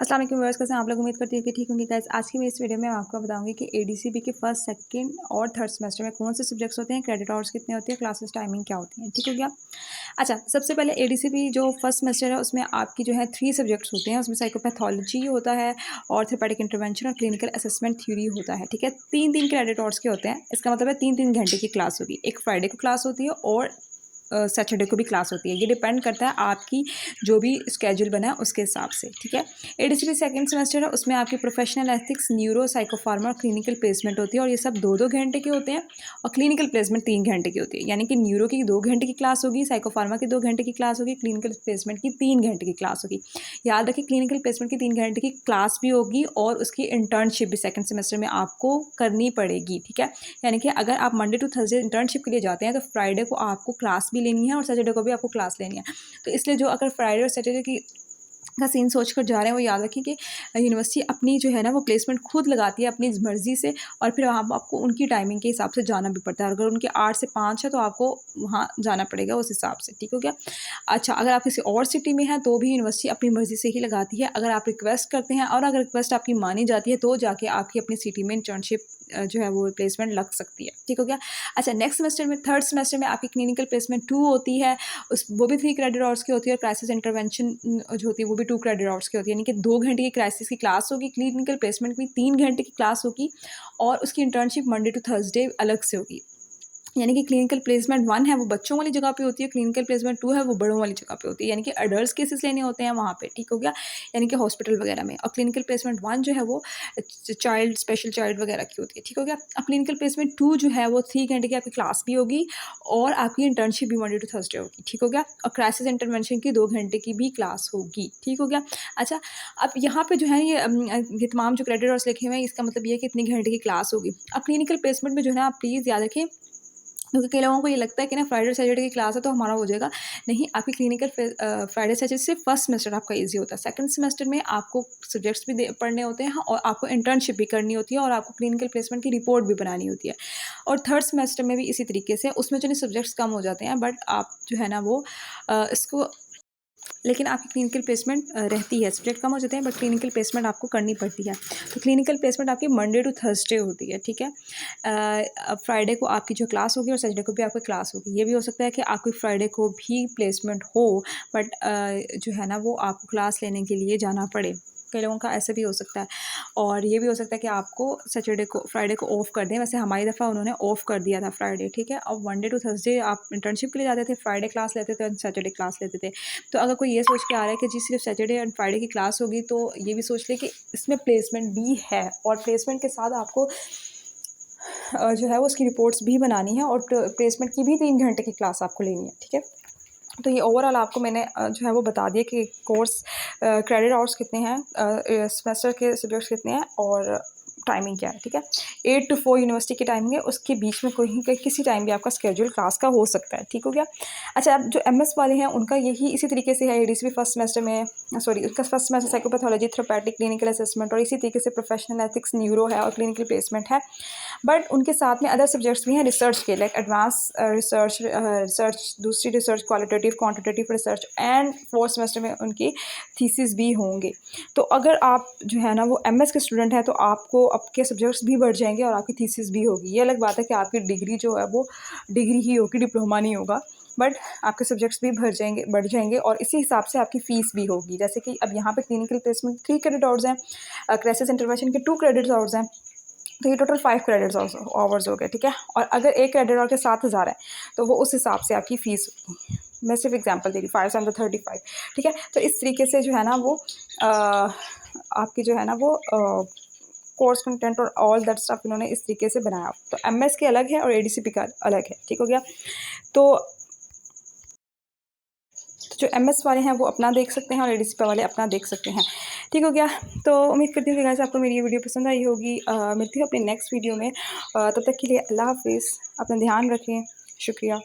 अस्सलाम वालेकुम व्यूअर्स, कैसे हैं आप लोग। उम्मीद करती हूँ कि ठीक होंगे गाइस। आज की मैं इस वीडियो में आपको बताऊंगी कि एडीसीबी के फर्स्ट, सेकंड और थर्ड सेमेस्टर में कौन से सब्जेक्ट्स होते हैं, क्रेडिट आवर्स कितने होते हैं, क्लासेस टाइमिंग क्या होती है। ठीक हो गया। अच्छा, सबसे पहले एडीसीबी जो फर्स्ट सेमेस्टर है उसमें आपकी जो है 3 सब्जेक्ट्स होते हैं। उसमें साइकोपैथोलॉजी होता है, ऑर्थोपेडिक इंटरवेंशन और क्लिनिकल असेसमेंट थ्योरी होता है। ठीक है, 3-3 क्रेडिट आवर्स के होते हैं। इसका मतलब है 3-3 घंटे की क्लास होगी। एक फ्राइडे को क्लास होती है और सैटरडे को भी क्लास होती है। ये डिपेंड करता है आपकी जो भी स्केड्यूल बना है उसके हिसाब से। ठीक है, एडीसीबी सेकंड सेमेस्टर है, उसमें आपकी प्रोफेशनल एथिक्स, न्यूरो, साइकोफार्मा और क्लिनिकल प्लेसमेंट होती है और ये सब 2-2 घंटे के होते हैं और क्लिनिकल प्लेसमेंट 3 घंटे की होती है। यानी कि न्यूरो की 2 घंटे की क्लास होगी, साइकोफार्मा की 2 घंटे की क्लास होगी, क्लिनिकल प्लेसमेंट की 3 घंटे की क्लास होगी। याद रखिए, क्लिनिकल प्लेसमेंट की 3 घंटे की क्लास भी होगी और उसकी इंटर्नशिप भी सेकंड सेमेस्टर में आपको करनी पड़ेगी। ठीक है, यानी कि अगर आप मंडे टू थर्सडे इंटर्नशिप के लिए जाते हैं तो फ्राइडे को आपको क्लास भी लेनी है और सैटरडे को भी आपको क्लास लेनी है। तो इसलिए जो अगर फ्राइडे और सैटरडे की का सीन सोच कर जा रहे हैं वो याद रखें कि यूनिवर्सिटी अपनी जो है ना वो प्लेसमेंट खुद लगाती है अपनी मर्ज़ी से और फिर वहाँ आपको उनकी टाइमिंग के हिसाब से जाना भी पड़ता है। अगर उनके 8 से 5 है तो आपको वहाँ जाना पड़ेगा उस हिसाब से। ठीक हो गया। अच्छा, अगर आप किसी और सिटी में हैं तो भी यूनिवर्सिटी अपनी मर्ज़ी से ही लगाती है। अगर आप रिक्वेस्ट करते हैं और अगर रिक्वेस्ट आपकी मानी जाती है तो जाके आपकी अपनी सिटी में इंटर्नशिप जो है वो प्लेसमेंट लग सकती है। ठीक हो गया। अच्छा, नेक्स्ट सेमेस्टर में, थर्ड सेमेस्टर में आपकी क्लिनिकल प्लेसमेंट 2 होती है। उस वो भी 3 क्रेडिट आवर्स की होती है और क्राइसिस इंटरवेंशन जो होती है वो भी 2 क्रेडिट आवर्स की होती है। यानी कि 2 घंटे की क्राइसिस की क्लास होगी, क्लिनिकल प्लेसमेंट की 3 घंटे की क्लास होगी और उसकी इंटर्नशिप मंडे टू थर्सडे अलग से होगी। यानी कि क्लिनिकल प्लेसमेंट 1 है वो बच्चों वाली जगह पे होती है, क्लिनिकल प्लेसमेंट 2 है वो बड़ों वाली जगह पे होती है। यानी कि एडल्ट्स केसेस लेने होते हैं वहाँ पे। ठीक हो गया, यानी कि हॉस्पिटल वगैरह में। और क्लिनिकल प्लेसमेंट 1 जो है वो चाइल्ड, स्पेशल चाइल्ड वगैरह की होती है। ठीक हो गया। अब क्लिनिकल प्लेसमेंट 2 जो है वो 3 घंटे की आपकी क्लास भी होगी और आपकी इंटर्नशिप भी मंडे टू थर्सडे होगी। ठीक हो गया। और क्राइसिस इंटरवेंशन की 2 घंटे की भी क्लास होगी। ठीक हो गया। अच्छा, अब यहाँ पे जो है ये तमाम जो क्रेडिट आवर्स लिखे हुए हैं इसका मतलब ये है कि इतनी घंटे की क्लास होगी। अब क्लिनिकल प्लेसमेंट में जो है ना आप प्लीज़ याद रखें, क्योंकि कई लोगों को ये लगता है कि ना फ्राइडे और सैटरडे की क्लास है तो हमारा हो जाएगा। नहीं, आपकी क्लिनिकल फ्राइडे सैटरडे से फर्स्ट सेमेस्टर आपका ईजी होता है। सेकंड सेमेस्टर में आपको सब्जेक्ट्स भी पढ़ने होते हैं और आपको इंटर्नशिप भी करनी होती है और आपको क्लिनिकल प्लेसमेंट की रिपोर्ट भी बनानी होती है। और थर्ड सेमेस्टर में भी इसी तरीके से उसमें जो सब्जेक्ट्स कम हो जाते हैं बट आप जो है ना वो इसको, लेकिन आपकी क्लिनिकल प्लेसमेंट रहती है। सब्जेक्ट कम हो जाते हैं बट क्लिनिकल प्लेसमेंट आपको करनी पड़ती है। तो क्लिनिकल प्लेसमेंट आपकी मंडे टू थर्सडे होती है। ठीक है, अब फ्राइडे को आपकी जो क्लास होगी और सैटरडे को भी आपकी क्लास होगी। ये भी हो सकता है कि आपकी फ्राइडे को भी प्लेसमेंट हो बट जो है ना वो आपको क्लास लेने के लिए जाना पड़े। कई लोगों का ऐसे भी हो सकता है। और ये भी हो सकता है कि आपको सैटरडे को, फ्राइडे को ऑफ़ कर दें। वैसे हमारी दफ़ा उन्होंने ऑफ़ कर दिया था फ्राइडे। ठीक है, और मंडे टू थर्सडे आप इंटर्नशिप के लिए जाते थे, फ्राइडे क्लास लेते थे और सैटरडे क्लास लेते थे। तो अगर कोई ये सोच के आ रहा है कि जी सिर्फ सैटरडे एंड फ्राइडे की क्लास होगी तो ये भी सोच ले कि इसमें प्लेसमेंट भी है और प्लेसमेंट के साथ आपको जो है वो उसकी रिपोर्ट्स भी बनानी है और प्लेसमेंट की भी 3 घंटे की क्लास आपको लेनी है। ठीक है, तो ये ओवरऑल आपको मैंने जो है वो बता दिया कि कोर्स क्रेडिट आवर्स कितने हैं, सेमेस्टर के सब्जेक्ट्स कितने हैं और टाइमिंग क्या है। ठीक है, 8 to 4 यूनिवर्सिटी की टाइमिंग है, उसके बीच में कोई किसी टाइम भी आपका स्केड्यूल क्लास का हो सकता है। ठीक हो गया। अच्छा, अब जो एमएस वाले हैं उनका यही इसी तरीके से है। एडीसीबी फर्स्ट सेमेस्टर में, सॉरी, उसका first semester psychopathology, therapeutic, clinical assessment और इसी तरीके से प्रोफेशनल एथिक्स, न्यूरो है और क्लिनिकल प्लेसमेंट है। बट उनके साथ में अदर सब्जेक्ट्स भी हैं रिसर्च के, लाइक एडवांस रिसर्च, दूसरी research, qualitative, quantitative research and fourth semester में उनकी थीसिस भी होंगे। तो अगर आप जो है ना वो एमएस के स्टूडेंट हैं तो आपको आपके सब्जेक्ट्स भी बढ़ जाएंगे और आपकी थीसिस भी होगी। ये अलग बात है कि आपकी डिग्री जो है वो डिग्री ही होगी, डिप्लोमा नहीं होगा, बट आपके सब्जेक्ट्स भी बढ़ जाएंगे और इसी हिसाब से आपकी फ़ीस भी होगी। जैसे कि अब यहाँ पे क्लिनिकल प्लेसमेंट 3 क्रेडिट आवर्स हैं, क्राइसिस इंटरवेंशन के 2 क्रेडिट आवर्स हैं, तो ये टोटल 5 क्रेडिट आवर्स हो गए। ठीक है, और अगर एक क्रेडिट आवर के 7,000 है तो वो उस हिसाब से आपकी फ़ीस होगी। मैं सिर्फ एग्जांपल दे रही हूँ, 5 7 35। ठीक है, तो इस तरीके से जो है ना वो आपकी जो है ना वो कोर्स कंटेंट और ऑल दैट स्टफ इन्होंने इस तरीके से बनाया। तो एमएस के अलग है और एडीसीपी का अलग है। ठीक हो गया। तो जो एमएस वाले हैं वो अपना देख सकते हैं और एडीसीपी वाले अपना देख सकते हैं। ठीक हो गया। तो उम्मीद करती हूँ कि गाइस आपको मेरी ये वीडियो पसंद आई होगी। मिलती हूँ अपनी नेक्स्ट वीडियो में। तब तक के लिए अल्लाह हाफिज़, अपना ध्यान रखें। शुक्रिया।